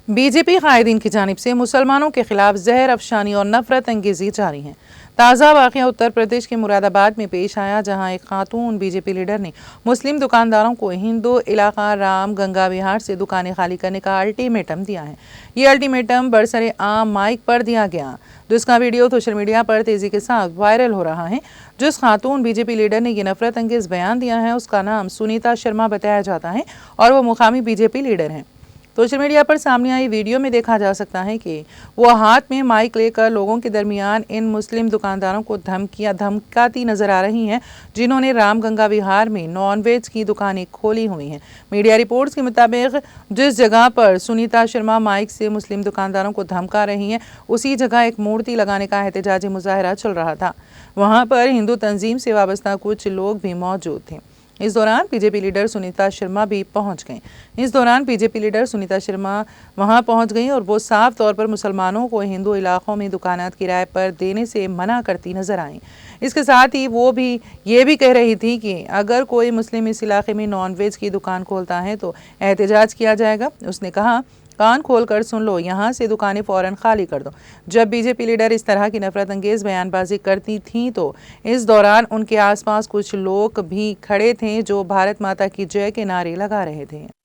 BJP कायदीन की जानिब से मुसलमानों के खिलाफ जहर अफशानी और नफरत अंगेजी जारी है। ताज़ा वाक़या उत्तर प्रदेश के मुरादाबाद में पेश आया, जहां एक खातून बीजेपी लीडर ने मुस्लिम दुकानदारों को हिंदू इलाका राम गंगा विहार से दुकानें खाली करने का अल्टीमेटम दिया है। ये अल्टीमेटम बरसरे आम माइक पर दिया गया, जिसका वीडियो सोशल मीडिया पर तेजी के साथ वायरल हो रहा है। जिस खातून बीजेपी लीडर ने ये नफरत अंगेज बयान दिया है, उसका नाम सुनीता शर्मा बताया जाता है और वो मुकामी बीजेपी लीडर हैं। सोशल मीडिया पर सामने आई वीडियो में देखा जा सकता है कि वो हाथ में माइक लेकर लोगों के दरमियान इन मुस्लिम दुकानदारों को धमकाती नजर आ रही हैं, जिन्होंने रामगंगा विहार में नॉनवेज की दुकानें खोली हुई हैं। मीडिया रिपोर्ट्स के मुताबिक जिस जगह पर सुनीता शर्मा माइक से मुस्लिम दुकानदारों को धमका रही हैं, उसी जगह एक मूर्ति लगाने का एहतजाजी मुजाहरा चल रहा था। वहां पर हिंदू तंजीम से वाबस्ता कुछ लोग भी मौजूद थे। इस दौरान बीजेपी लीडर सुनीता शर्मा वहां पहुंच गई और वो साफ तौर पर मुसलमानों को हिंदू इलाकों में दुकानात किराए पर देने से मना करती नजर आई। इसके साथ ही वो भी ये भी कह रही थी कि अगर कोई मुस्लिम इस इलाके में नॉनवेज की दुकान खोलता है तो एहतजाज किया जाएगा। उसने कहा, कान खोल कर सुन लो, यहाँ से दुकानें फौरन खाली कर दो। जब बीजेपी लीडर इस तरह की नफरत अंगेज बयानबाजी करती थीं तो इस दौरान उनके आसपास कुछ लोग भी खड़े थे जो भारत माता की जय के नारे लगा रहे थे।